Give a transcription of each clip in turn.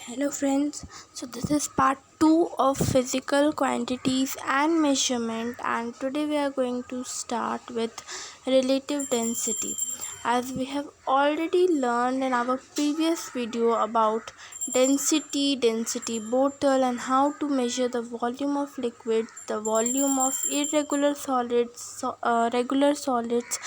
Hello friends, so this is part 2 of physical quantities and measurement, and today we are going to start with relative density. As we have already learned in our previous video about density bottle, and how to measure the volume of liquid, the volume of irregular solids, regular solids,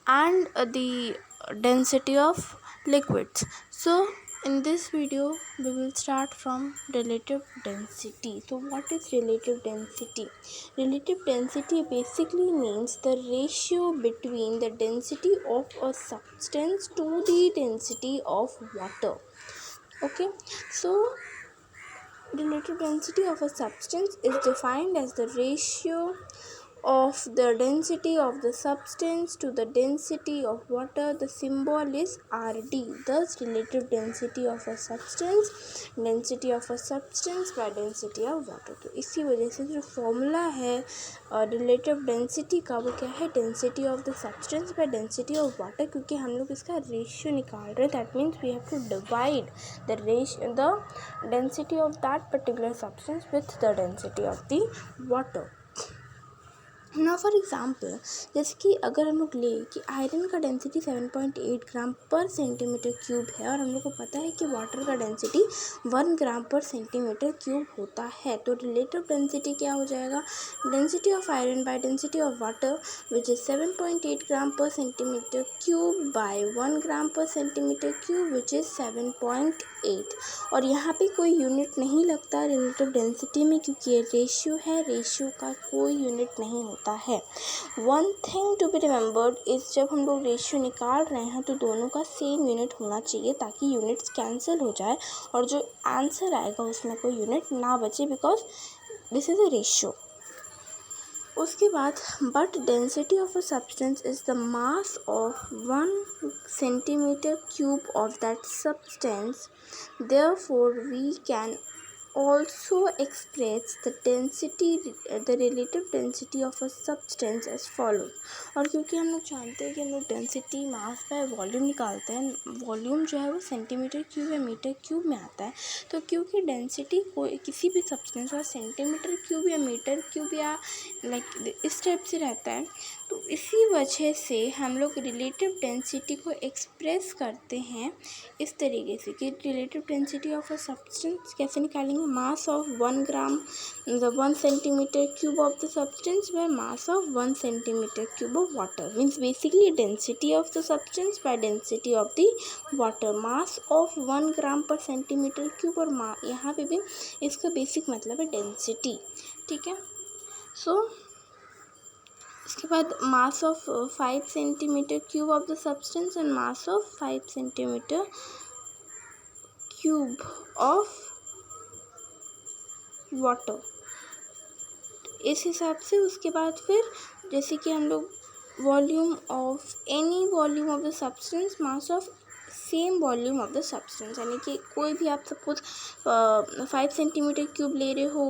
and the density of liquids. So in this video we will start from relative density. So what is relative density? Relative density basically means the ratio between the density of a substance to the density of water. Okay, so relative density of a substance is defined as the ratio of the density of the substance to the density of water. The symbol is Rd. Thus, relative density of a substance by density of water. तो इसी वजह से जो formula है relative density का, वो क्या है? Density of the substance by density of water, क्योंकि हम लोग इसका रेशियो निकाल रहे हैं. That means we have to divide the density of that particular substance with the density of the water. ना फॉर एग्ज़ाम्पल, जैसे कि अगर हम लोग लें कि आयरन का डेंसिटी 7.8 ग्राम पर सेंटीमीटर क्यूब है, और हम लोग को पता है कि वाटर का डेंसिटी 1 ग्राम पर सेंटीमीटर क्यूब होता है, तो रिलेटिव डेंसिटी क्या हो जाएगा? Density of iron bye density of water which is 7.8 gram per centimetre cube by 1 gram per centimetre cube which is 7.8. और यहाँ पे कोई यूनिट नहीं लगता रिलेटिव डेंसिटी में, क्योंकि ये रेशियो है, रेशियो का कोई यूनिट नहीं होता है. One thing to be remembered is, जब हम लोग रेशियो निकाल रहे हैं तो दोनों का सेम यूनिट होना चाहिए, ताकि यूनिट्स कैंसिल हो जाए और जो आंसर आएगा उसमें कोई यूनिट ना बचे, because this is a ratio. उसके बाद, but density of a substance is the mass of 1 centimetre cube of that substance. Therefore we can also express the relative density of a substance as follows. और क्योंकि हम लोग जानते हैं कि हम लोग डेंसिटी मास बाय वॉल्यूम निकालते हैं, वॉल्यूम जो है वो सेंटीमीटर क्यूब या मीटर क्यूब में आता है, तो क्योंकि डेंसिटी कोई किसी भी सब्सटेंस का सेंटीमीटर क्यूब या मीटर क्यूब या लाइक इस टाइप से रहता है, तो इसी वजह से हम लोग रिलेटिव डेंसिटी को एक्सप्रेस करते हैं इस तरीके से कि relative density of a substance कैसे निकालेंगे? मास of 1 gram, the 1 centimetre cube of the substance bye mass of 1 centimetre cube of water. Means basically density of the substance by density of the water. Mass of 1 gram per centimetre cube, और यहाँ पे भी इसका basic मतलब है density. ठीक है. सो उसके बाद mass of 5 centimetre cube of the substance and mass of 5 centimetre cube of water. इस हिसाब से उसके बाद फिर जैसे कि हम लोग volume of any volume of the substance, mass of same volume of the substance, यानी कि कोई भी आप सपोज 5 सेंटीमीटर क्यूब ले रहे हो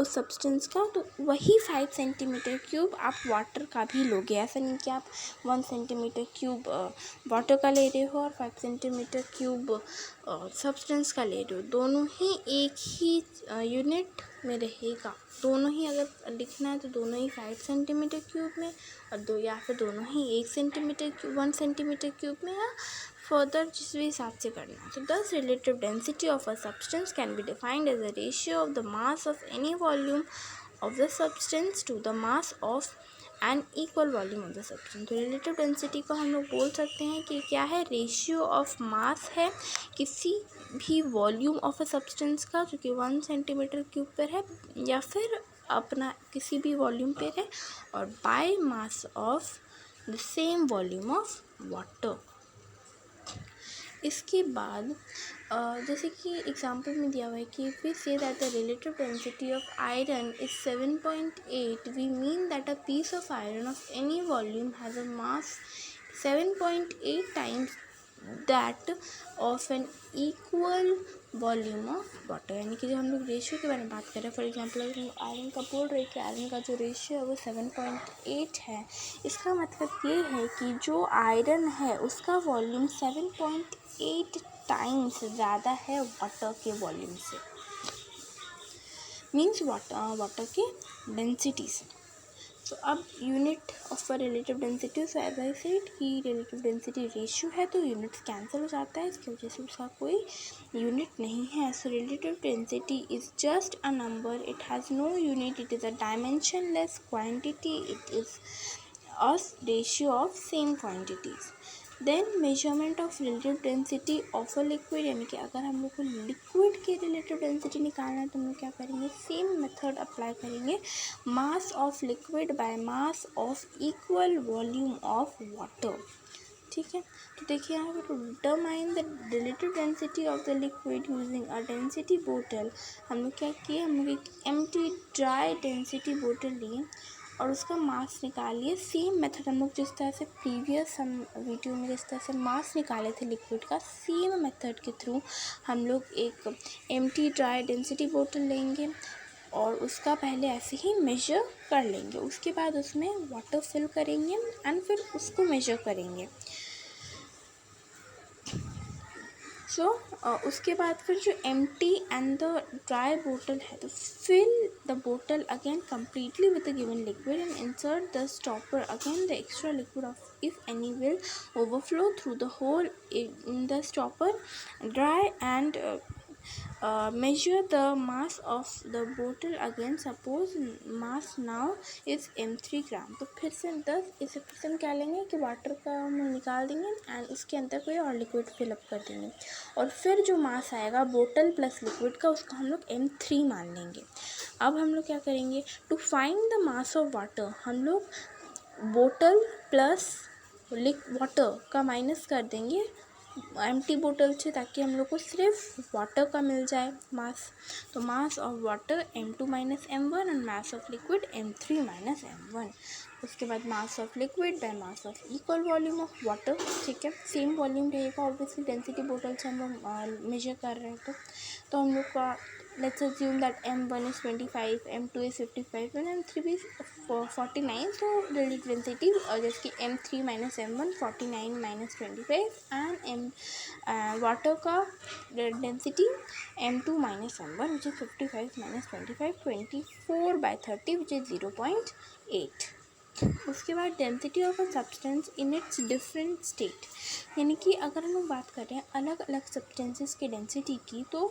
उस सब्सटेंस का, तो वही 5 सेंटीमीटर क्यूब आप वाटर का भी लोगे. ऐसा नहीं कि आप 1 सेंटीमीटर क्यूब वाटर का ले रहे हो और 5 सेंटीमीटर क्यूब सब्सटेंस का ले रहे हो. दोनों ही एक ही यूनिट में रहेगा. दोनों ही अगर लिखना है तो दोनों ही 5 सेंटीमीटर क्यूब में, और या फिर दोनों ही 1 सेंटीमीटर क्यूब 1 सेंटीमीटर क्यूब में, या फर्दर जिस भी हिसाब से करना है. तो thus relative density of a substance can be defined as a ratio of the mass of any volume of the substance to the mass of an equal volume of the substance. तो relative density को हम लोग बोल सकते हैं कि क्या है? रेशियो ऑफ मास है किसी भी वॉल्यूम ऑफ अ सब्सटेंस का, जो कि 1 सेंटीमीटर क्यूब पर है, या फिर अपना किसी भी वॉल्यूम पर है, और bye mass of the same volume of water. इसके बाद जैसे कि एग्जांपल में दिया हुआ है कि if we say that the relative density of iron is 7.8, we mean that a piece of iron of any volume has a mass 7.8 times that of an equal volume of water. यानी कि जब हम लोग ratio के बारे में बात कर रहे हैं, फॉर एग्जांपल अगर हम आयरन का बोल रहे हैं कि आयरन का जो रेशियो है वो 7.8 है, इसका मतलब ये है कि जो आयरन है उसका वॉल्यूम 7.8 टाइम्स ज़्यादा है वाटर के वॉल्यूम से, मीन्स वाटर के डेंसिटी से। तो अब unit of a relative density, so as I said कि रिलेटिव डेंसिटी रेशियो है तो यूनिट्स कैंसिल हो जाता है, इसकी वजह से उसका कोई यूनिट नहीं है। So relative density is just a number, it has no unit, it is a dimensionless quantity, it is a ratio of same quantities. Then measurement of relative density of a liquid, यानी कि अगर हम लोग को liquid की relative density निकालना है तो हम लोग क्या करेंगे, सेम मेथड अप्लाई करेंगे, mass of liquid by mass of equal volume of water. ठीक है, तो देखिए यहाँ पे to determine the relative density of the liquid using a density बोतल, हम लोग क्या किए, हम लोग एक एम्प्टी ड्राई डेंसिटी बोतल लिए और उसका मास निकालिए। सेम मेथड हम लोग जिस तरह से प्रीवियस हम वीडियो में जिस तरह से मास निकाले थे लिक्विड का, सेम मेथड के थ्रू हम लोग एक एम्प्टी ड्राई डेंसिटी बोतल लेंगे और उसका पहले ऐसे ही मेजर कर लेंगे, उसके बाद उसमें वाटर फिल करेंगे एंड फिर उसको मेजर करेंगे। सो उसके बाद फिर जो एम्प्टी एंड द ड्राई बोतल है तो फिल द बोतल again completely with the given liquid and insert the stopper, again the extra liquid of if any will overflow through the hole in the stopper, dry and measure the mass of the bottle again, suppose mass now is m3 ग्राम। तो फिर से 10 इसे फिर से हम क्या लेंगे कि वाटर का हम निकाल देंगे एंड उसके अंदर कोई और लिक्विड फिलअप कर देंगे और फिर जो मास आएगा बोतल प्लस लिक्विड का उसको हम लोग m3 मान लेंगे। अब हम लोग क्या करेंगे, to find the mass of water, हम लोग बोतल प्लस वाटर का माइनस कर देंगे एम्प्टी बोतल से, ताकि हम लोग को सिर्फ वाटर का मिल जाए मास। तो मास of water m2 minus m1 and mass of liquid m3 minus m1। उसके बाद मास of liquid by mass of equal volume of water. ठीक है, सेम वॉल्यूम रहेगा ऑब्वियसली, डेंसिटी बोतल से हम लोग मेजर कर रहे हैं तो हम लोग का let's assume that m1 is 25, m2 is 55 and m3 is 49, so relative density जैसे कि m3 minus m1 49 minus 25 and water का density m2 minus m1 which is 55 minus 25 24 by 30 which is 0.8। उसके बाद density of a substance in its different state, यानी कि अगर हम लोग बात कर रहे हैं अलग अलग सब्सटेंसेस के डेंसिटी की तो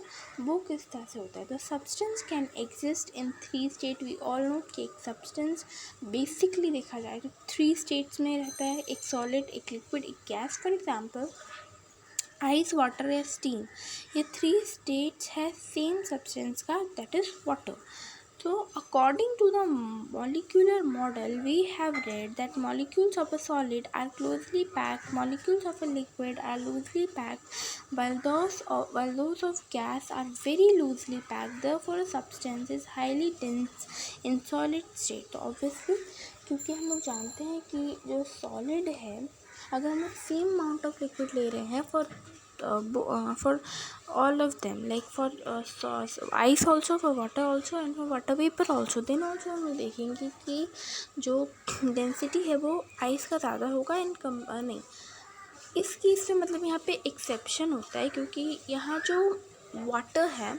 वो किस तरह से होता है। तो substance can exist in 3 state, we all know कि एक सब्सटेंस बेसिकली देखा जाए तो 3 स्टेट्स में रहता है, एक सॉलिड, एक लिक्विड, एक gas. For example ice, water या स्टीम, ये 3 स्टेट्स है सेम सब्सटेंस का, that is water. So according to the molecular model, we have read that molecules of a solid are closely packed, molecules of a liquid are loosely packed, while those of gas are very loosely packed. Therefore, a substance is highly dense in solid state. तो obviously क्योंकि हम लोग जानते हैं कि जो solid है, अगर हम लोग सेम अमाउंट ऑफ लिक्विड ले रहे हैं for all of them, like for ice also, for water also and for water vapor also, then also हम लोग देखेंगे कि जो डेंसिटी है वो आइस का ज़्यादा होगा नहीं, इस केस में मतलब यहाँ पे एक्सेप्शन होता है क्योंकि यहाँ जो वाटर है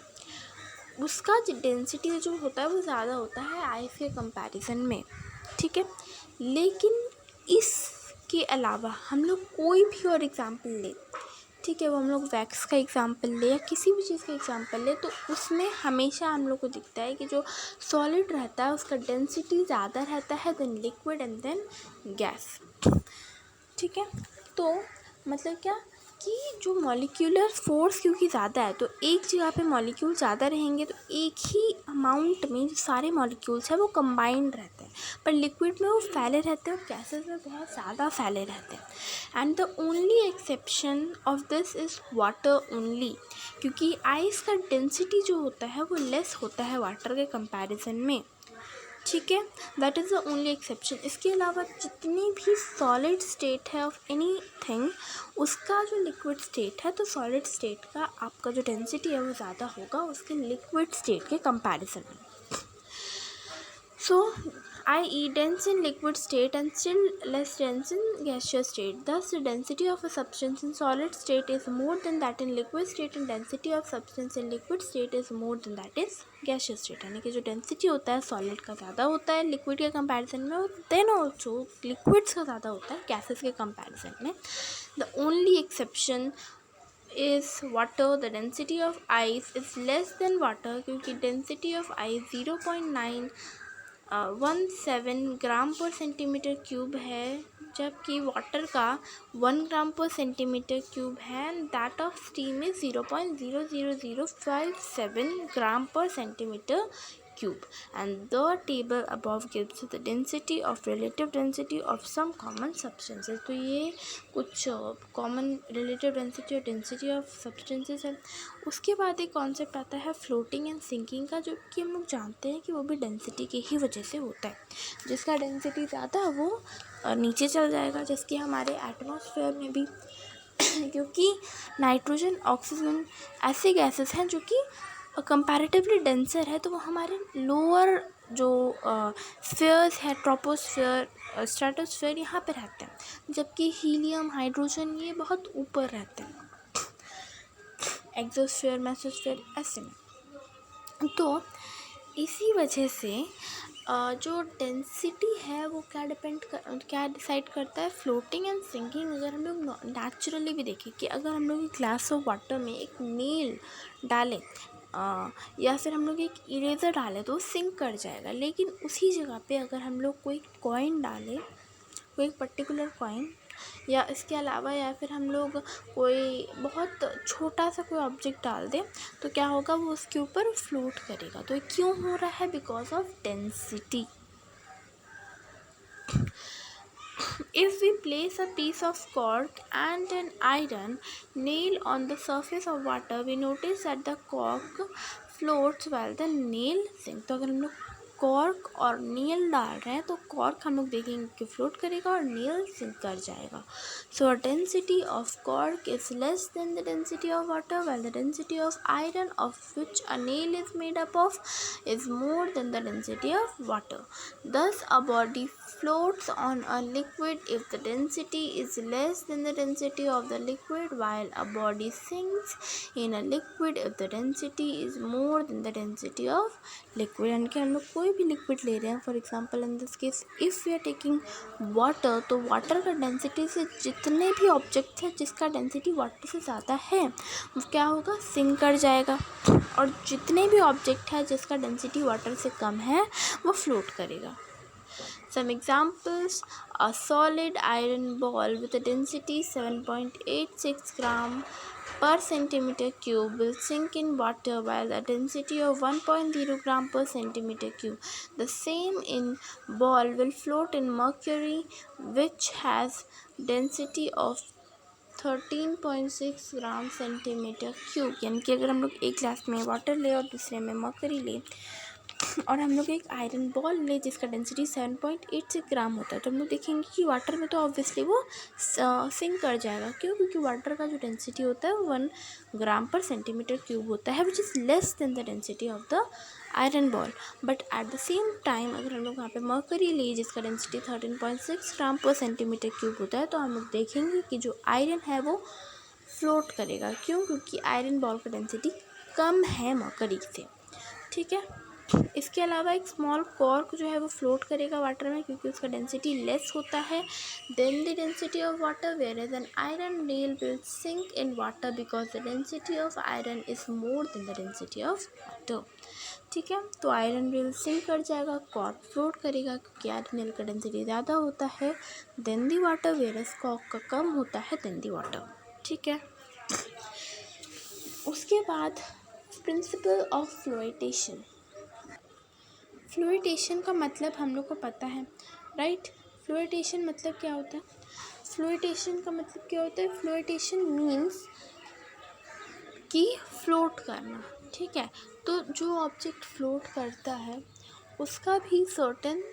उसका जो डेंसिटी जो होता है वो ज़्यादा होता है आइस के कंपैरिजन में। ठीक है, लेकिन इसके अलावा हम लोग कोई भी और एग्जाम्पल ले, ठीक है, वो हम लोग वैक्स का एग्जांपल ले या किसी भी चीज़ का एग्जांपल ले, तो उसमें हमेशा हम लोग को दिखता है कि जो सॉलिड रहता है उसका डेंसिटी ज़्यादा रहता है then liquid and then gas. ठीक है, तो मतलब क्या कि जो मॉलिक्यूलर फोर्स क्योंकि ज़्यादा है तो एक जगह पे मॉलिक्यूल ज़्यादा रहेंगे तो एक ही अमाउंट में जो सारे मॉलिक्यूल्स हैं वो कंबाइंड रहते हैं, पर लिक्विड में वो फैले रहते हैं और गैसेस में बहुत ज़्यादा फैले रहते हैं। And the only exception of this is water only, क्योंकि आइस का डेंसिटी जो होता है वो लेस होता है वाटर के कंपैरिजन में। ठीक है, that is the only exception. इसके अलावा जितनी भी सॉलिड स्टेट है ऑफ एनी थिंग, उसका जो लिक्विड स्टेट है तो सॉलिड स्टेट का आपका जो डेंसिटी है वो ज़्यादा होगा उसके लिक्विड स्टेट के कंपैरिजन में। सो i.e. dense in liquid state and still less dense in gaseous state. Thus, the density of a substance in solid state is more than that in liquid state and density of substance in liquid state is more than that is gaseous state. यानी कि जो density होता है solid का ज़्यादा होता है liquid के कंपैरिजन में, देन ऑल्सो लिक्विड्स का ज़्यादा होता है गैसेस के कंपैरिजन में. The only exception is water. The density of ice is less than water क्योंकि density of ice 0.917 gram per centimetre cube है, जबकि वाटर का 1 ग्राम पर सेंटीमीटर क्यूब है. That of steam is 0.00057 gram per centimetre cube, and the table above gives the density of relative density of some common substances. तो ये कुछ common relative density और density of substances है. उसके बाद एक concept आता है फ्लोटिंग एंड सिंकिंग का, जो कि हम लोग जानते हैं कि वो भी डेंसिटी की ही वजह से होता है. जिसका डेंसिटी ज़्यादा वो नीचे चल जाएगा, जैसे हमारे एटमॉस्फेयर में भी क्योंकि नाइट्रोजन ऑक्सीजन ऐसे गैसेस हैं जो कि कंपैरेटिवली डेंसर है, तो वो हमारे लोअर जो स्फीयर्स है, ट्रोपोस्फीयर, स्ट्रेटोस्फीयर, यहाँ पे रहते हैं, जबकि हीलियम, हाइड्रोजन ये बहुत ऊपर रहते हैं, एक्सोस्फीयर, मेसोस्फीयर ऐसे में. तो इसी वजह से जो डेंसिटी है वो क्या डिसाइड करता है, फ्लोटिंग एंड सिंकिंग. अगर हम लोग नेचुरली भी देखें कि अगर हम लोग एक ग्लास ऑफ वाटर में एक नील डालें या फिर हम लोग एक इरेज़र डालें तो वो सिंक कर जाएगा. लेकिन उसी जगह पे अगर हम लोग कोई कॉइन डालें, कोई एक पर्टिकुलर कॉइन, या इसके अलावा या फिर हम लोग कोई बहुत छोटा सा कोई ऑब्जेक्ट डाल दें, तो क्या होगा, वो उसके ऊपर फ्लोट करेगा. तो ये क्यों हो रहा है? Because of density. If we place a piece of cork and an iron nail on the surface of water, we notice that the cork floats while the nail sinks. तो अगर हम लोग कॉर्क और नील डाल रहे हैं तो कॉर्क हम लोग देखेंगे कि फ्लोट करेगा और नील सिंक कर जाएगा. सो density of cork is less than the density of water, while the density of iron of which a nail is made up of is more than the density of water. Thus, a body floats on a liquid if the density is less than the density of the liquid, while a body sinks in a liquid if the density is more than the density of liquid. यानी कि हम लोग कोई भी liquid ले रहे हैं, for example in this case if we are taking water, तो वाटर का डेंसिटी से जितने भी ऑब्जेक्ट हैं जिसका डेंसिटी वाटर से ज़्यादा है वो क्या होगा, सिंक कर जाएगा. और जितने भी ऑब्जेक्ट है जिसका डेंसिटी वाटर से कम है वो फ्लोट करेगा. Some examples: a solid iron ball with a density 7.86 gram per centimeter cube will sink in water while a density of 1.0 gram per centimeter cube. The same in ball will float in mercury which has density of 13.6 gram centimetre cube. यानी कि अगर हम लोग एक glass में water ले और दूसरे में मर्करी ले और हम लोग एक आयरन बॉल ले जिसका डेंसिटी 7.86 ग्राम होता है, तो हम लोग देखेंगे कि वाटर में तो ऑब्वियसली वो सिंक कर जाएगा. क्यों? क्योंकि वाटर का जो डेंसिटी होता है वो 1 ग्राम पर सेंटीमीटर क्यूब होता है, which is less than the density of the iron ball. But at the same time अगर हम लोग वहाँ पे मर्करी ले जिसका डेंसिटी 13.6 ग्राम पर सेंटीमीटर क्यूब होता है, तो हम लोग देखेंगे कि जो आयरन है वो फ्लोट करेगा. क्यों? क्योंकि आयरन बॉल का डेंसिटी कम है मर्करी से. ठीक है. इसके अलावा एक स्मॉल कॉर्क जो है वो फ्लोट करेगा वाटर में क्योंकि उसका डेंसिटी लेस होता है then the density of water, whereas an iron nail will sink in water because the density of iron is more than the density of water. ठीक है. तो आयरन नेल सिंक कर जाएगा, cork float करेगा क्योंकि iron nail का density ज़्यादा होता है then the water, whereas cork का कम होता है देन दी वाटर. ठीक है. उसके बाद प्रिंसिपल ऑफ फ्लोटेशन. फ्लूइडेशन का मतलब हम लोग को पता है, राइट. फ्लूइडेशन मतलब क्या होता है? फ्लूइडेशन का मतलब क्या होता है? फ्लूइडेशन मीन्स कि फ्लोट करना. ठीक है. तो जो ऑब्जेक्ट फ्लोट करता है उसका भी सर्टेन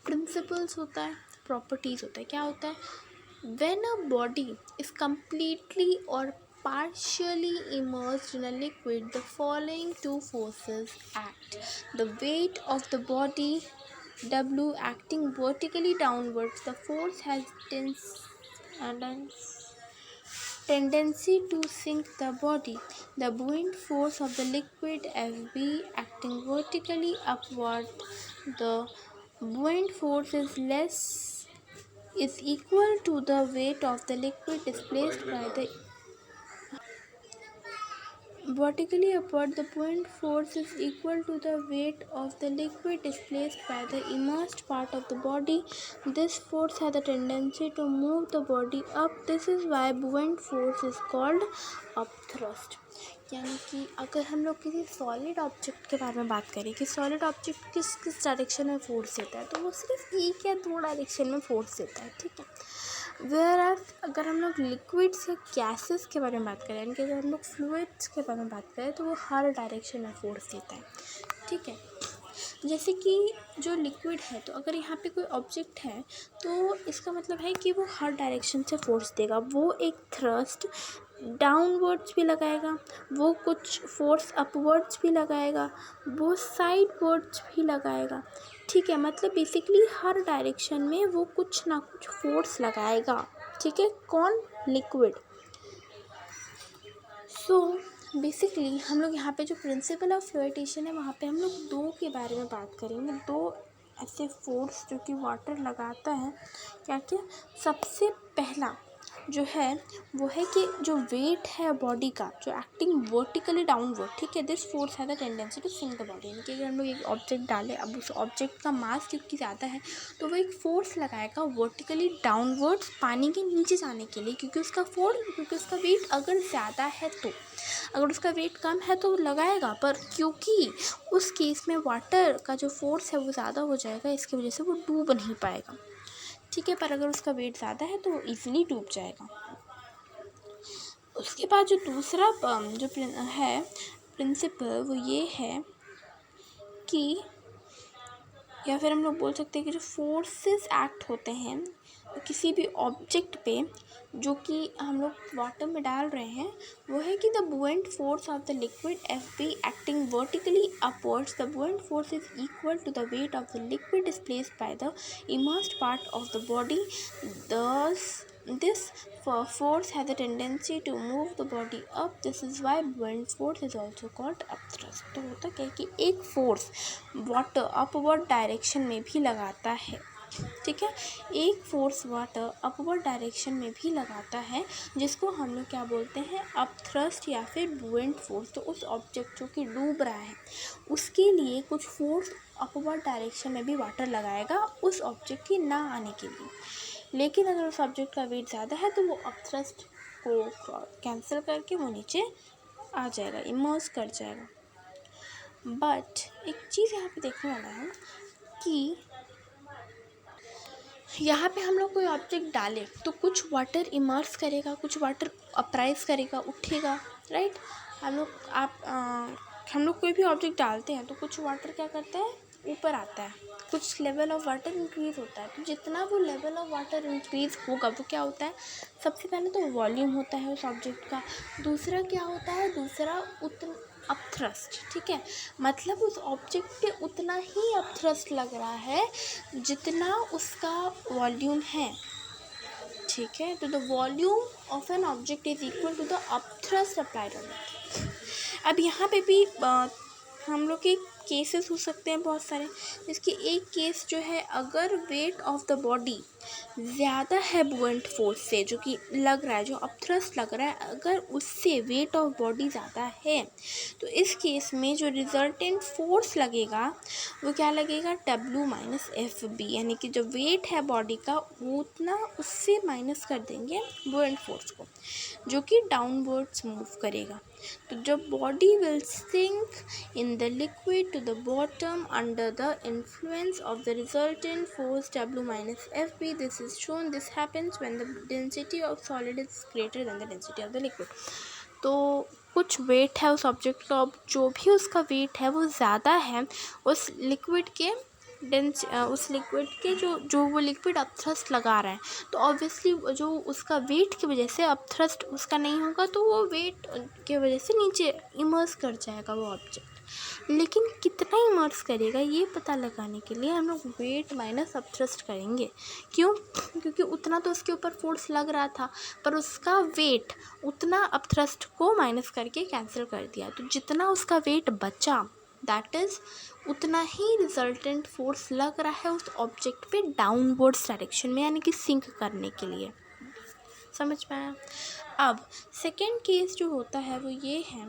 प्रिंसिपल्स होता है, प्रॉपर्टीज़ होता है. क्या होता है? When a body is completely और partially immersed in a liquid, the following two forces act. The weight of the body W acting vertically downwards, the force has tendency to sink the body. The buoyant force of the liquid Fb acting vertically upward, the buoyant force is equal to the weight of the liquid displaced by the vertically upward, the buoyant force is equal to the weight of the liquid displaced by the immersed part of the body. This force has a tendency to move the body up. This is why buoyant force is called upthrust. यानी कि अगर हम लोग किसी solid object के बारे में बात करें कि सॉलिड ऑब्जेक्ट किस डायरेक्शन में फोर्स देता है, तो वो सिर्फ एक या दो डायरेक्शन में फोर्स देता है, ठीक है। वेयर अगर हम लोग लिक्विड्स या गैसेस के बारे में बात करें, यानी कि अगर हम लोग फ्लूइड्स के बारे में बात करें, तो वो हर डायरेक्शन में फोर्स देता है, ठीक है। जैसे कि जो लिक्विड है, तो अगर यहाँ पे कोई ऑब्जेक्ट है, तो इसका मतलब है कि वो हर डायरेक्शन से फोर्स देगा। वो एक थ्रस्ट डाउनवर्ड्स भी लगाएगा, वो कुछ फोर्स अपवर्ड्स भी लगाएगा, वो साइडवर्ड्स भी लगाएगा, ठीक है। मतलब बेसिकली हर डायरेक्शन में वो कुछ ना कुछ फोर्स लगाएगा, ठीक है। कौन? लिक्विड। सो बेसिकली हम लोग यहाँ पे जो प्रिंसिपल ऑफ फ्लुइडेशन है, वहाँ पे हम लोग दो के बारे में बात करेंगे। दो ऐसे फोर्स जो कि वाटर लगाता है। क्या क्या? सबसे पहला जो है वो है कि जो वेट है बॉडी का, जो एक्टिंग वर्टिकली डाउनवर्ड, ठीक है, this force has a tendency to sink the body. यानी कि अगर हम लोग एक ऑब्जेक्ट डालें, अब उस ऑब्जेक्ट का मास क्योंकि ज़्यादा है, तो वो एक फोर्स लगाएगा वर्टिकली डाउनवर्ड्स पानी के नीचे जाने के लिए, क्योंकि उसका वेट अगर ज़्यादा है तो, अगर उसका वेट कम है तो लगाएगा, पर क्योंकि उस केस में वाटर का जो फोर्स है वो ज़्यादा हो जाएगा, इसकी वजह से वो डूब नहीं पाएगा, ठीक है। पर अगर उसका वेट ज़्यादा है तो वो ईजिली डूब जाएगा। उसके बाद जो दूसरा जो है प्रिंसिपल, वो ये है कि, या फिर हम लोग बोल सकते हैं कि जो फोर्सेस एक्ट होते हैं किसी भी ऑब्जेक्ट पे जो कि हम लोग वाटर में डाल रहे हैं, वो है कि the buoyant force of the liquid Fb acting vertically upwards, the buoyant force is equal to the weight of the liquid displaced by the immersed part of the body. This force has a tendency to move the body up. This is why buoyant force is also called upthrust. तो होता क्या है कि एक force water upward direction में भी लगाता है, ठीक है। एक फोर्स वाटर अपवर्ड डायरेक्शन में भी लगाता है, जिसको हम लोग क्या बोलते हैं? अपथ्रस्ट या फिर बुएंट फोर्स। तो उस ऑब्जेक्ट जो कि डूब रहा है, उसके लिए कुछ फोर्स अपवर्ड डायरेक्शन में भी वाटर लगाएगा उस ऑब्जेक्ट के ना आने के लिए। लेकिन अगर उस ऑब्जेक्ट का वेट ज़्यादा है तो वो अपथ्रस्ट को कैंसिल करके वो नीचे आ जाएगा, इमर्स कर जाएगा। बट एक चीज़ यहाँ पे देखने वाला है कि यहाँ पे हम लोग कोई ऑब्जेक्ट डालें तो कुछ वाटर इमर्स करेगा, कुछ वाटर अपराइज करेगा, उठेगा, राइट। हम लोग कोई भी ऑब्जेक्ट डालते हैं तो कुछ वाटर क्या करता है? ऊपर आता है, कुछ लेवल ऑफ वाटर इंक्रीज़ होता है। तो जितना वो लेवल ऑफ वाटर इंक्रीज़ होगा, वो क्या होता है? सबसे पहले तो वॉल्यूम होता है उस ऑब्जेक्ट का। दूसरा क्या होता है? दूसरा अपथ्रस्ट, ठीक है। मतलब उस ऑब्जेक्ट पे उतना ही अपथ्रस्ट लग रहा है जितना उसका वॉल्यूम है, ठीक है। तो the volume of an object is equal to the upthrust applied on it. अब यहाँ पे भी हम लोग के केसेस हो सकते हैं बहुत सारे, जिसकी एक केस जो है, अगर वेट ऑफ द बॉडी ज़्यादा है बुएंट फोर्स से, जो कि लग रहा है, जो अपथ्रस्ट लग रहा है, अगर उससे वेट ऑफ बॉडी ज़्यादा है, तो इस केस में जो रिजल्टेंट फोर्स लगेगा वो क्या लगेगा? W minus Fb। यानी कि जो वेट है बॉडी का वो उतना उससे माइनस कर देंगे बुएंट फोर्स को, जो कि डाउनवर्ड्स मूव करेगा। तो जब body will sink in the liquid to the bottom under the influence of the resultant force W minus Fb, this is shown, this happens when the density of solid is greater than the density of the liquid. तो कुछ wait है उस object का, जो भी उसका wait है वो ज़्यादा है उस लिक्विड के उस लिक्विड के जो वो लिक्विड अपथ्रस्ट लगा रहा है, तो ऑब्वियसली जो उसका वेट की वजह से अपथ्रस्ट उसका नहीं होगा, तो वो वेट की वजह से नीचे इमर्स कर जाएगा वो ऑब्जेक्ट। लेकिन कितना इमर्स करेगा ये पता लगाने के लिए हम लोग वेट माइनस अपथ्रस्ट करेंगे। क्यों? क्योंकि उतना तो उसके ऊपर फोर्स लग रहा था, पर उसका वेट उतना अपथ्रस्ट को माइनस करके कैंसिल कर दिया, तो जितना उसका वेट बचा दैट इज़ उतना ही रिजल्टेंट फोर्स लग रहा है उस ऑब्जेक्ट पे डाउनवर्ड्स डायरेक्शन में, यानी कि सिंक करने के लिए। समझ में आया? अब सेकेंड केस जो होता है वो ये है,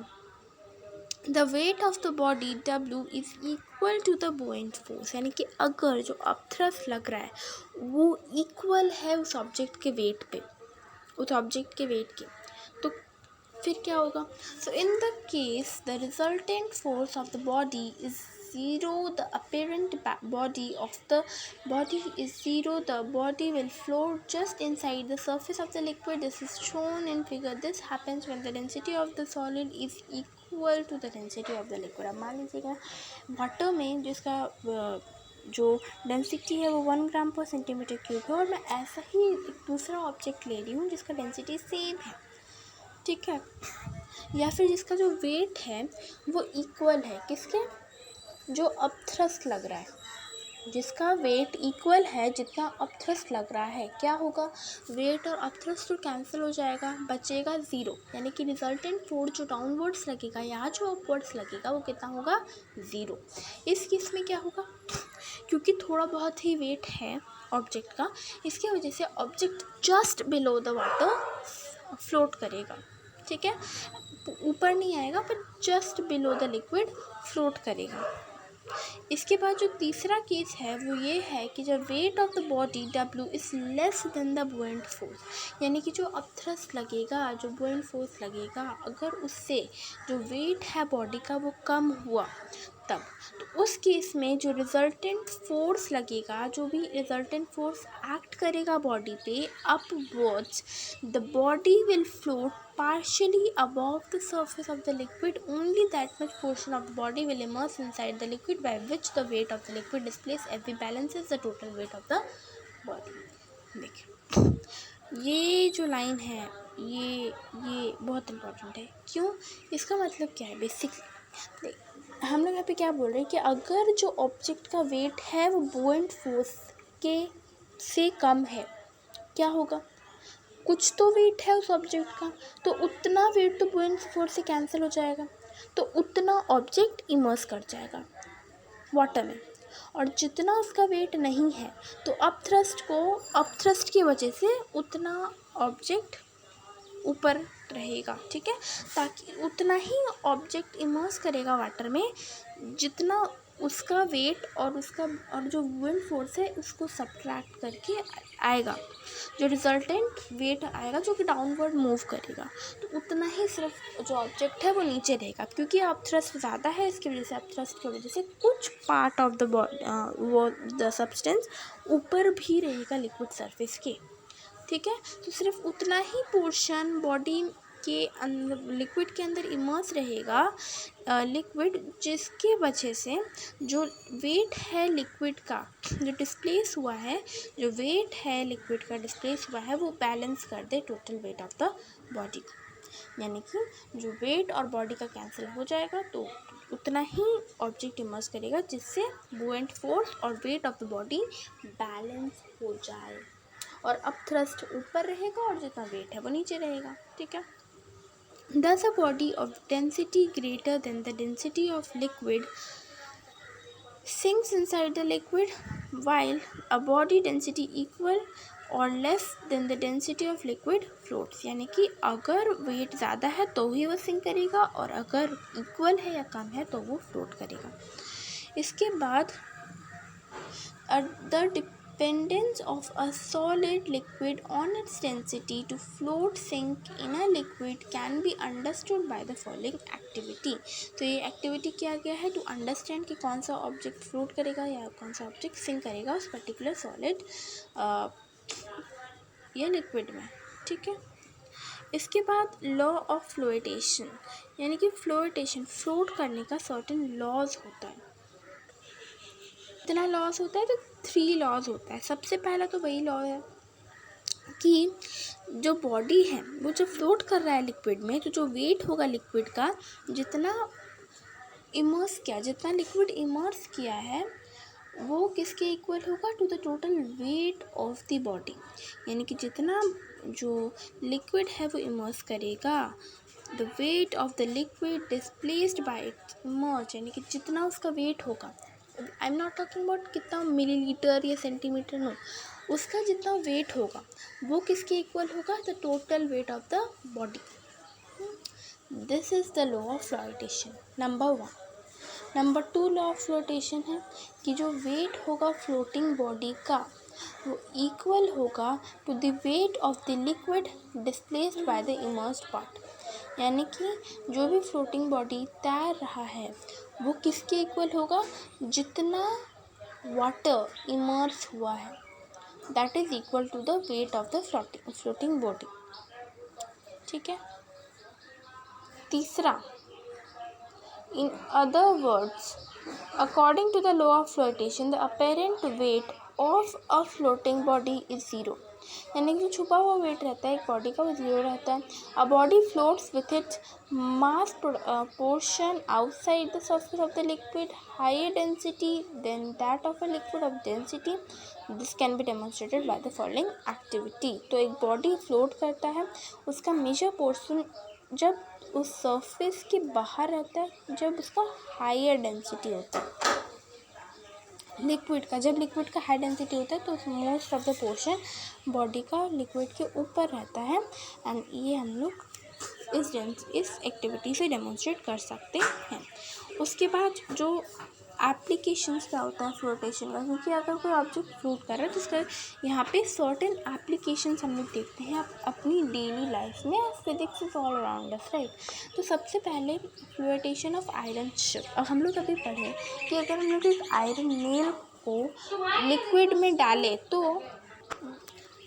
the weight of the body W is equal to the buoyant force, यानी कि अगर जो अपथ्रस्ट लग रहा है वो इक्वल है उस ऑब्जेक्ट के वेट पे, उस ऑब्जेक्ट के वेट के, तो फिर क्या होगा? So in the case the resultant force of the body is zero, the apparent body of the body is zero, the body will float just inside the surface of the liquid. This is shown in figure. This happens when the density of the solid is equal to the density of the liquid. अब मान लीजिएगा water में जिसका जो density है वो 1 ग्राम per centimetre cube है, और मैं ऐसा ही एक दूसरा ऑब्जेक्ट ले रही हूँ जिसका डेंसिटी सेम है, ठीक है, या फिर जिसका जो वेट है वो इक्वल है किसके? जो अपथ्रस्ट लग रहा है, जिसका वेट इक्वल है जितना अपथ्रस्ट लग रहा है, क्या होगा? वेट और अपथ्रस्ट तो कैंसिल हो जाएगा, बचेगा ज़ीरो, यानी कि रिजल्टेंट फोर्स जो डाउनवर्ड्स लगेगा या जो अपवर्ड्स लगेगा वो कितना होगा? ज़ीरो। इस केस में क्या होगा? क्योंकि थोड़ा बहुत ही वेट है ऑब्जेक्ट का, इसकी वजह से object just below the water float करेगा, ठीक है, ऊपर नहीं आएगा पर just below the liquid float करेगा। इसके बाद जो तीसरा केस है वो ये है कि जब weight of the body W is less than the buoyant force, यानी कि जो अपथ्रस्ट लगेगा, जो बुओयंट फोर्स लगेगा, अगर उससे जो वेट है बॉडी का वो कम हुआ तब, तो उस केस में जो रिजल्टेंट फोर्स लगेगा, जो भी रिजल्टेंट फोर्स एक्ट करेगा बॉडी पे upwards, the body will float partially above the surface of the liquid. Only that much portion of the body will immerse inside the liquid, by which the weight of the liquid displaced F balances the total weight of the body. देखिए ये जो line है ये बहुत important है। क्यों? इसका मतलब क्या है? बेसिकली हम लोग यहाँ पे क्या बोल रहे हैं कि अगर जो ऑब्जेक्ट का वेट है वो बुओयंट फोर्स के से कम है, क्या होगा? कुछ तो वेट है उस ऑब्जेक्ट का, तो उतना वेट तो बुओयंट फोर्स से कैंसिल हो जाएगा, तो उतना ऑब्जेक्ट इमर्स कर जाएगा वाटर में, और जितना उसका वेट नहीं है तो अपथ्रस्ट की वजह से उतना ऑब्जेक्ट ऊपर रहेगा, ठीक है, ताकि उतना ही ऑब्जेक्ट इमर्स करेगा वाटर में जितना उसका वेट और जो बुओयंट फोर्स है उसको सब्ट्रैक्ट करके आएगा, जो रिजल्टेंट वेट आएगा जो कि डाउनवर्ड मूव करेगा, तो उतना ही सिर्फ जो ऑब्जेक्ट है वो नीचे रहेगा, क्योंकि अपथ्रस्ट ज़्यादा है, इसकी वजह से अपथ्रस्ट की वजह से कुछ पार्ट ऑफ द सब्सटेंस ऊपर भी रहेगा लिक्विड सरफेस के, ठीक है, तो सिर्फ उतना ही पोर्शन बॉडी के अंदर लिक्विड के अंदर इमर्स रहेगा, लिक्विड जिसके वजह से जो वेट है लिक्विड का जो डिस्प्लेस हुआ है, जो वेट है लिक्विड का डिस्प्लेस हुआ है वो बैलेंस कर दे total weight of the body को, यानी कि जो वेट और बॉडी का कैंसिल हो जाएगा तो उतना ही ऑब्जेक्ट इमर्स करेगा जिससे बुओयंट फोर्स और wait of the body balance हो जाए, और अपथ्रस्ट ऊपर रहेगा और जितना वेट है वो नीचे रहेगा, ठीक है। Thus a body of density greater than the density of liquid sinks inside the liquid, while a body density equal और less than the density of liquid floats, यानी कि अगर वेट ज़्यादा है तो ही वो सिंक करेगा और अगर इक्वल है या कम है तो वो फ्लोट करेगा। इसके बाद the dependence of a solid liquid on its density to float sink in a liquid can be understood by the following activity। तो ये एक्टिविटी किया गया है टू अंडरस्टैंड कि कौन सा ऑब्जेक्ट फ्लोट करेगा या कौन सा ऑब्जेक्ट सिंक करेगा उस पर्टिकुलर सॉलिड या लिक्विड में, ठीक है। इसके बाद लॉ ऑफ फ्लोटेशन, यानी कि फ्लोटेशन फ्लोट करने का सर्टेन लॉज होता है। कितना लॉस होता है, तो 3 लॉस होता है। सबसे पहला तो वही लॉ है कि जो बॉडी है वो जब फ्लोट कर रहा है लिक्विड में, तो जो वेट होगा लिक्विड का, जितना लिक्विड इमर्स किया है वो किसके इक्वल होगा, to the total weight of the body. यानी कि जितना जो लिक्विड है वो इमर्स करेगा, the weight of the liquid displaced by its immerse, यानी कि जितना उसका वेट होगा, I am not talking about कितना मिलीलीटर या सेंटीमीटर, नो, उसका जितना वेट होगा वो किसके इक्वल होगा, the total weight of the body. This is the law of flotation number 1। Number 2 law of flotation है कि जो वेट होगा फ्लोटिंग बॉडी का वो इक्वल होगा to the weight of the liquid displaced by the immersed part. यानी कि जो भी फ्लोटिंग बॉडी तैर रहा है वो किसके इक्वल होगा, जितना वाटर इमर्स हुआ है, that is equal to the weight of the floating body. ठीक है। तीसरा, in other words, according to the law of flotation, the apparent weight of a floating body is 0। यानी कि जो छुपा हुआ वेट रहता है एक बॉडी का वो 0 रहता है। A body floats with its mass portion outside the surface of the liquid higher density than that of a liquid of density. This can be demonstrated by the following activity. तो एक body float करता है, उसका major portion जब उस surface के बाहर रहता है, जब उसका हायर डेंसिटी होता है लिक्विड का, जब लिक्विड का हाई डेंसिटी होता है तो most of the portion body का लिक्विड के ऊपर रहता है। एंड ये हम लोग इस एक्टिविटी से डेमोन्स्ट्रेट कर सकते हैं। उसके बाद जो एप्लीकेशंस क्या होता है फ्लोटेशन का, क्योंकि अगर कोई ऑब्जेक्ट फ्लोट कर रहा है तो उसका यहाँ पे सर्टेन एप्लीकेशंस हम लोग देखते हैं अपनी डेली लाइफ में। Physics is all around us, right. तो सबसे पहले फ्लोटेशन ऑफ आयरन शिप। अब हम लोग अभी पढ़े कि अगर हम लोग एक आयरन नेल को लिक्विड में डालें तो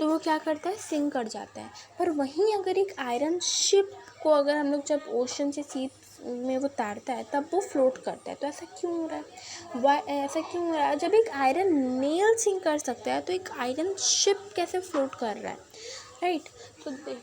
वो क्या करता है, सिंक कर जाता है। पर वहीं अगर एक आयरन शिप को अगर हम लोग जब ओशन से सी में वो तारता है तब वो फ्लोट करता है। तो ऐसा क्यों हो रहा है, ऐसा क्यों हो रहा है? जब एक आयरन नेल सिंक कर सकता है तो एक आयरन शिप कैसे फ्लोट कर रहा है, राइट। तो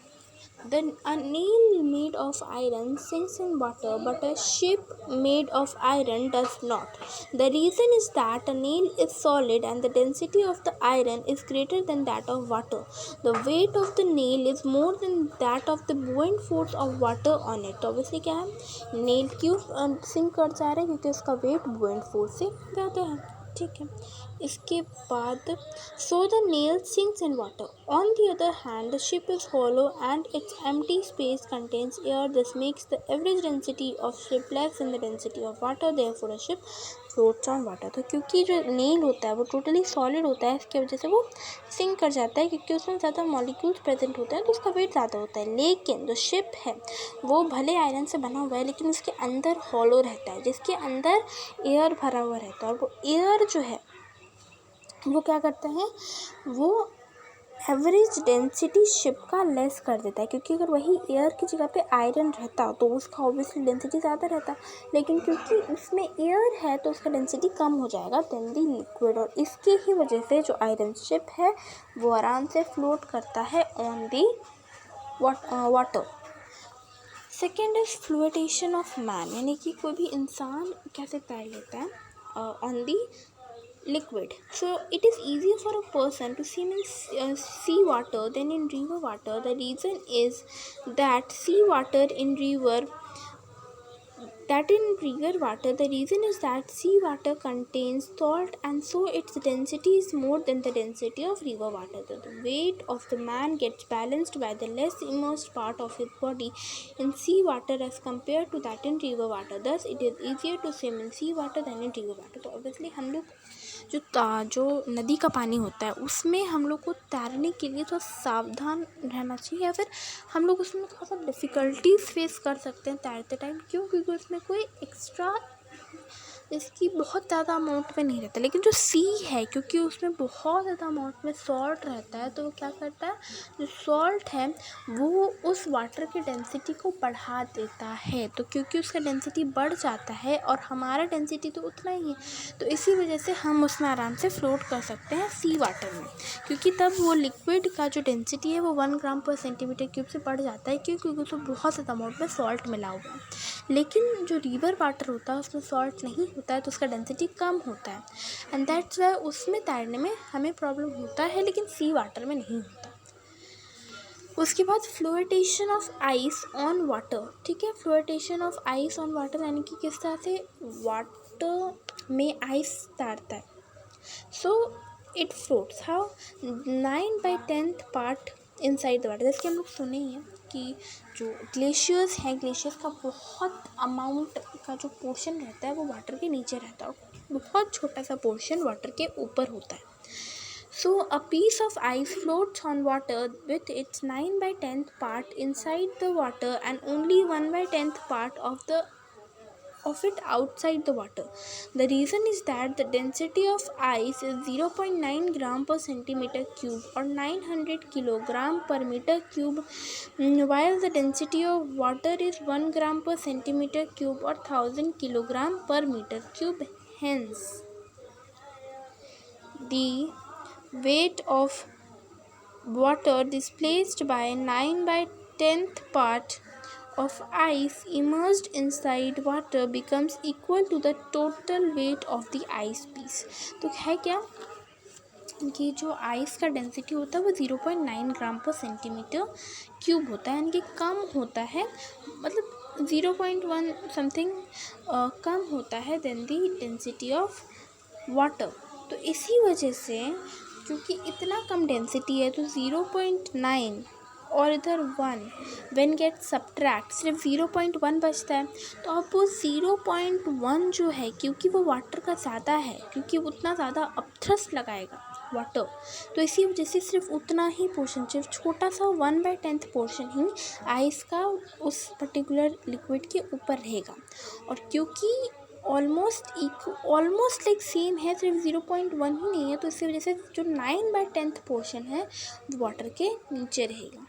then a nail made of iron sinks in water, but a ship made of iron does not. The reason is that a nail is solid and the density of the iron is greater than that of water. The weight of the nail is more than that of the buoyant force of water on it. तो obviously क्या है, nail क्यों sink कर जा रहा है, क्योंकि उसका वेट buoyant force से ज़्यादा है। ठीक है। इसके बाद so the nail sinks in water. On the other hand, the ship is hollow and its empty space contains air. This makes the average density of ship less than the density of water. Therefore, a ship floats on water. तो क्योंकि जो nail होता है वो totally solid होता है, इसकी वजह से वो सिंक कर जाता है, क्योंकि उसमें ज़्यादा मॉलिक्यूल्स प्रेजेंट होते हैं तो उसका वेट ज़्यादा होता है। लेकिन जो शिप है वो भले आयरन से बना हुआ है लेकिन उसके अंदर हॉलो रहता है, जिसके अंदर एयर भरा हुआ रहता है। और वो एयर जो है वो क्या करता है, वो एवरेज डेंसिटी शिप का लेस कर देता है। क्योंकि अगर वही एयर की जगह पे आयरन रहता तो उसका ऑब्वियसली डेंसिटी ज़्यादा रहता, लेकिन क्योंकि उसमें एयर है तो उसका डेंसिटी कम हो जाएगा देन दी लिक्विड। और इसकी ही वजह से जो आयरन शिप है वो आराम से फ्लोट करता है on the water. Second is flotation of man, यानी कि कोई भी इंसान कैसे तैर लेता है on the liquid. So it is easier for a person to swim in sea water than in river water. The reason is that the reason is that sea water contains salt and so its density is more than the density of river water. So the weight of the man gets balanced by the less immersed part of his body in sea water as compared to that in river water. Thus it is easier to swim in sea water than in river water. तो obviously हम लोग जो नदी का पानी होता है उसमें हम लोग को तैरने के लिए थोड़ा सावधान रहना चाहिए, या फिर हम लोग उसमें थोड़ा सा डिफ़िकल्टीज फेस कर सकते हैं तैरते टाइम। क्यों? क्योंकि उसमें कोई एक्स्ट्रा इसकी बहुत ज़्यादा अमाउंट में नहीं रहता। लेकिन जो सी है, क्योंकि उसमें बहुत ज़्यादा अमाउंट में सॉल्ट रहता है, तो वो क्या करता है, जो सॉल्ट है वो उस वाटर की डेंसिटी को बढ़ा देता है। तो क्योंकि उसका डेंसिटी बढ़ जाता है और हमारा डेंसिटी तो उतना ही है, तो इसी वजह से हम उसमें आराम से फ्लोट कर सकते हैं सी वाटर में, क्योंकि तब वो लिक्विड का जो डेंसिटी है वो 1 ग्राम पर सेंटीमीटर क्यूब से बढ़ जाता है, क्योंकि उसमें बहुत ज़्यादा अमाउंट में सॉल्ट मिला हुआ है। लेकिन जो रिवर वाटर होता है उसमें सॉल्ट नहीं होता है, तो उसका डेंसिटी कम होता है, एंड दैट्स वाई उसमें तैरने में हमें प्रॉब्लम होता है, लेकिन सी वाटर में नहीं होता। उसके बाद flotation of ice on water. ठीक है, flotation of ice on water यानी कि किस तरह से वाटर में आइस तैरता है। So it floats how 9/10 part inside the water. जैसे कि हम लोग सुने ही हैं कि जो ग्लेशियर्स हैं, ग्लेशियर्स का बहुत अमाउंट का जो पोर्शन रहता है वो वाटर के नीचे रहता है, और बहुत छोटा सा पोर्शन वाटर के ऊपर होता है। So a piece of ice floats on water with its 9/10 part inside the water and only 1/10 part of it outside the water. The reason is that the density of ice is 0.9 gram per centimeter cube or 900 kilogram per meter cube, while the density of water is 1 gram per centimeter cube or 1000 kilogram per meter cube. Hence, the weight of water displaced by 9/10 part of ice immersed inside water becomes equal to the total weight of the ice piece. तो है क्या कि जो ice का density होता है वो 0.9 gram per centimetre cube होता है, यानी कि कम होता है, मतलब 0.1 समथिंग कम होता है then the density of water. तो इसी वजह से क्योंकि इतना कम डेंसिटी है तो 0.9 और इधर 1 व्हेन गेट सब्ट्रैक्ट सिर्फ 0.1 बचता है। तो अब वो 0.1 जो है, क्योंकि वो वाटर का ज़्यादा है, क्योंकि उतना ज़्यादा अपथ्रस्ट लगाएगा वाटर, तो इसी वजह से सिर्फ उतना ही पोर्शन, सिर्फ छोटा सा 1/10 पोर्शन ही आइस का उस पर्टिकुलर लिक्विड के ऊपर रहेगा। और क्योंकि ऑलमोस्ट लाइक सेम है, सिर्फ 0.1 ही नहीं है, तो इसी वजह से जो 9/10 पोर्शन है वो वाटर के नीचे रहेगा।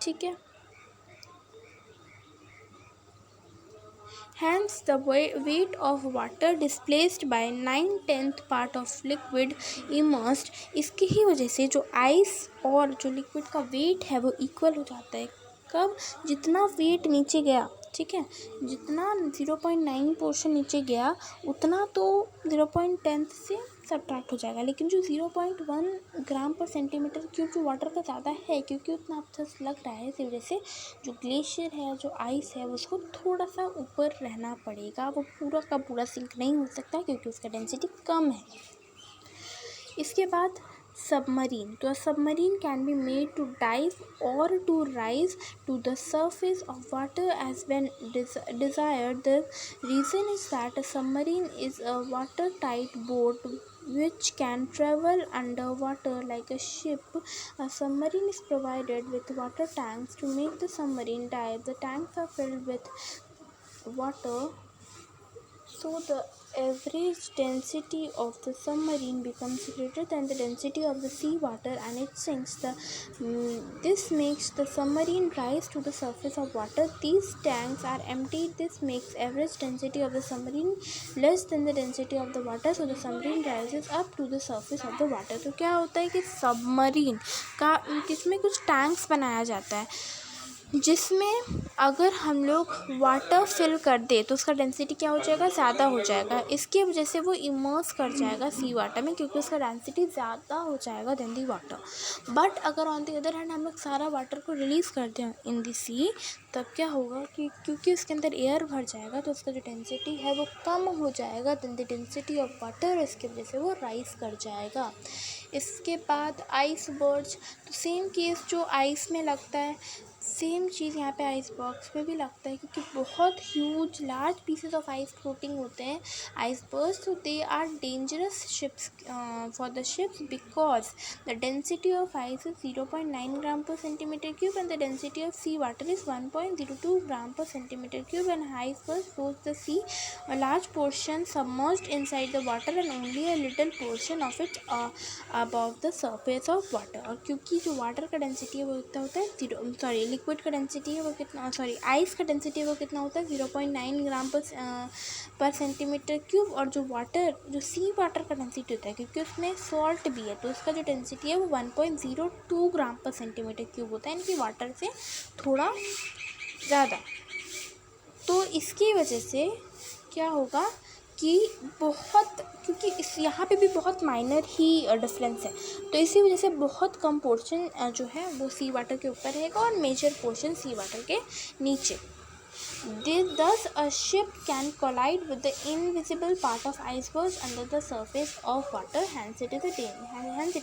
ठीक है, Hence, the weight of water displaced by 9/10 part of liquid immersed, इसकी ही वजह से जो आइस और जो लिक्विड का वेट है वो इक्वल हो जाता है। कब? जितना वेट नीचे गया, ठीक है, जितना 0.9 पोर्शन नीचे गया उतना तो 0.10 से सब्ट्रैक्ट हो जाएगा, लेकिन जो 0.1 ग्राम पर सेंटीमीटर क्यूब जो वाटर का ज़्यादा है, क्योंकि उतना अपथ्रस्ट लग रहा है, इसी वजह से जो ग्लेशियर है, जो आइस है, उसको थोड़ा सा ऊपर रहना पड़ेगा, वो पूरा का पूरा सिंक नहीं हो सकता क्योंकि उसका डेंसिटी कम है। इसके बाद submarine. तो a submarine can be made to dive or to rise to the surface of water as when desired. The reason is that a submarine is a watertight boat which can travel underwater like a ship. A submarine is provided with water tanks to make the submarine dive. The tanks are filled with water, so the average density of the submarine becomes greater than the density of the seawater and it sinks. This makes the submarine rise to the surface of water. These tanks are emptied. This makes average density of the submarine less than the density of the water, so the submarine rises up to the surface of the water. तो क्या होता है कि submarine का इसमें कुछ tanks बनाया जाता है जिसमें अगर हम लोग वाटर फिल कर दे तो उसका डेंसिटी क्या हो जाएगा, ज़्यादा हो जाएगा। इसकी वजह से वो इमर्स कर जाएगा सी वाटर में, क्योंकि उसका डेंसिटी ज़्यादा हो जाएगा देन दी वाटर। बट अगर ऑन दी अदर हैंड हम लोग सारा वाटर को रिलीज़ कर दें इन दी सी, तब क्या होगा कि क्योंकि उसके अंदर एयर भर जाएगा तो उसका जो डेंसिटी है वो कम हो जाएगा then the density of water, इसकी वजह से वो राइज कर जाएगा। इसके बाद आइस बर्ड्स, तो सेम केस जो आइस में लगता है, सेम चीज़ यहाँ पे आइस बॉक्स में भी लगता है, क्योंकि बहुत huge large pieces of ice floating होते हैं आइस बर्स्ट, तो they are dangerous ships for the ships because the density of ice is 0.9 gram per centimetre cube and the density of sea water is 1.02 gram per centimetre cube and icebergs flows the sea a large portion submerged inside the water and only a little portion of it above the surface of water। और क्योंकि जो water का density है वो कितना होता है liquid का डेंसिटी है वो कितना आइस का डेंसिटी है वो कितना होता है 0.9 ग्राम पर सेंटीमीटर क्यूब, और जो सी वाटर का डेंसिटी होता है क्योंकि उसमें सॉल्ट भी है तो उसका जो डेंसिटी है वो 1.02 ग्राम पर सेंटीमीटर क्यूब होता है, यानी कि वाटर से थोड़ा ज़्यादा। तो इसकी वजह से क्या होगा कि बहुत, क्योंकि इस यहाँ पे भी बहुत माइनर ही डिफरेंस है, तो इसी वजह से बहुत कम पोर्शन जो है वो सी वाटर के ऊपर रहेगा और मेजर पोर्शन सी वाटर के नीचे। Thus, a ship can collide with the invisible part of icebergs under the surface of water. Hence, it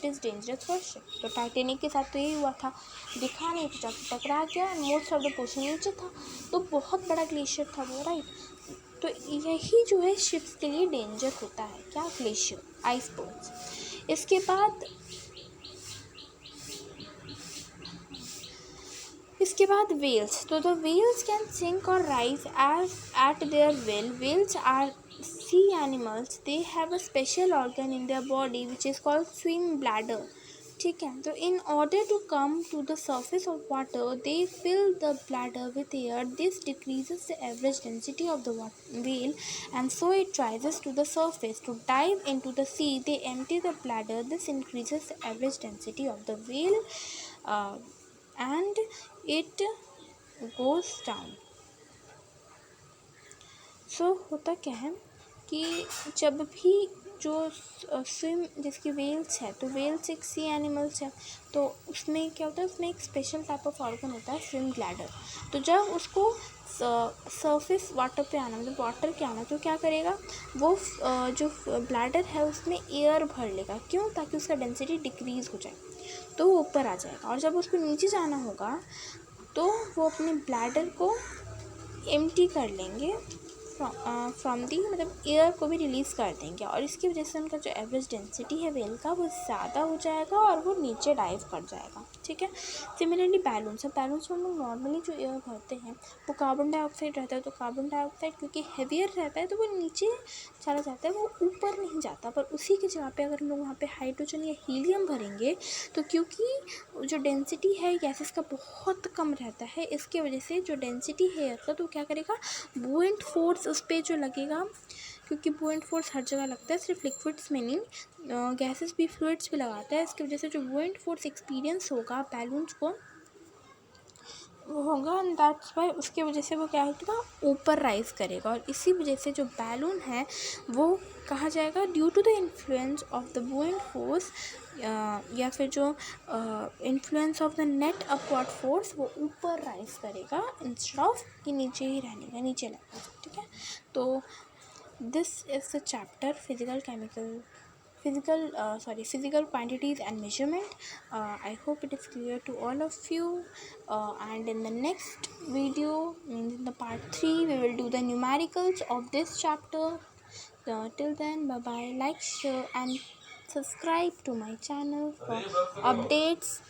is dangerous for ship. तो टाइटेनिक के साथ तो यही हुआ था, दिखा नहीं तो जाके टकरा गया, मोस्ट ऑफ द पोर्शन नीचे था, तो बहुत बड़ा ग्लेशियर था वो, राइट। तो यही जो है शिप्स के लिए डेंजर होता है, क्या, ग्लेशियर, आइसबर्ग्स। इसके बाद वेल्स, तो द वेल्स कैन सिंक और rise as at their will. Whales are sea animals, they have a special organ in their body which is called swim bladder, ठीक है। तो in order to come to the surface of water they fill the bladder with air. This decreases the average density of the whale and so it rises to the surface. To dive into the sea they empty the bladder. This increases the average density of the whale and it goes down. So होता क्या है कि जब भी जो swim जिसकी Wales है, तो वेल्स एक सी एनिमल्स है, तो उसमें क्या होता है, उसमें एक स्पेशल टाइप ऑफ ऑर्गन होता है स्विम ब्लैडर। तो जब उसको सरफेस वाटर पे आना, मतलब वाटर के आना, तो क्या करेगा वो जो ब्लैडर है उसमें एयर भर लेगा, क्यों, ताकि उसका डेंसिटी डिक्रीज़ हो जाए, तो वो ऊपर आ जाएगा। और जब उसको नीचे जाना होगा तो वो अपने ब्लैडर को एम्प्टी कर लेंगे फ्रॉम दी, मतलब एयर को भी रिलीज़ कर देंगे, और इसकी वजह से उनका जो एवरेज डेंसिटी है वेल का वो ज़्यादा हो जाएगा और वो नीचे डाइव कर जाएगा, ठीक है। सिमिलरली बैलून्स में हम लोग नॉर्मली जो एयर भरते हैं वो कार्बन डाइऑक्साइड रहता है, तो कार्बन डाइऑक्साइड क्योंकि हेवियर रहता है तो वो नीचे चला जाता है, वो ऊपर नहीं जाता। पर उसी की जगह पे अगर हम लोग वहाँ पे हाइड्रोजन या हीलियम भरेंगे तो क्योंकि जो डेंसिटी है गैसेस का बहुत कम रहता है, इसके वजह से जो डेंसिटी है एयर का, तो क्या करेगा, बुएंट फोर्स उस पर जो लगेगा, क्योंकि बुएंट फोर्स हर जगह लगता है, सिर्फ लिक्विड्स में नहीं, गैसेस भी, फ्लूइड्स भी लगाता है। इसकी वजह से जो बुएंट फोर्स एक्सपीरियंस होगा बैलून्स को वो होगा, एंड दैट्स वाई उसकी वजह से वो क्या होगा, ऊपर राइज करेगा, और इसी वजह से जो बैलून है वो कहा जाएगा due to the influence of the buoyant force, या फिर जो influence of the net upward force, वो ऊपर राइज करेगा इंस्टेड ऑफ कि नीचे ही रहने का, नीचे लगेगा, ठीक है। तो this is the chapter physical quantities and measurement. I hope it is clear to all of you, and in the next video, means in the part 3, we will do the numericals of this chapter. Till then, bye bye, like, share and subscribe to my channel for updates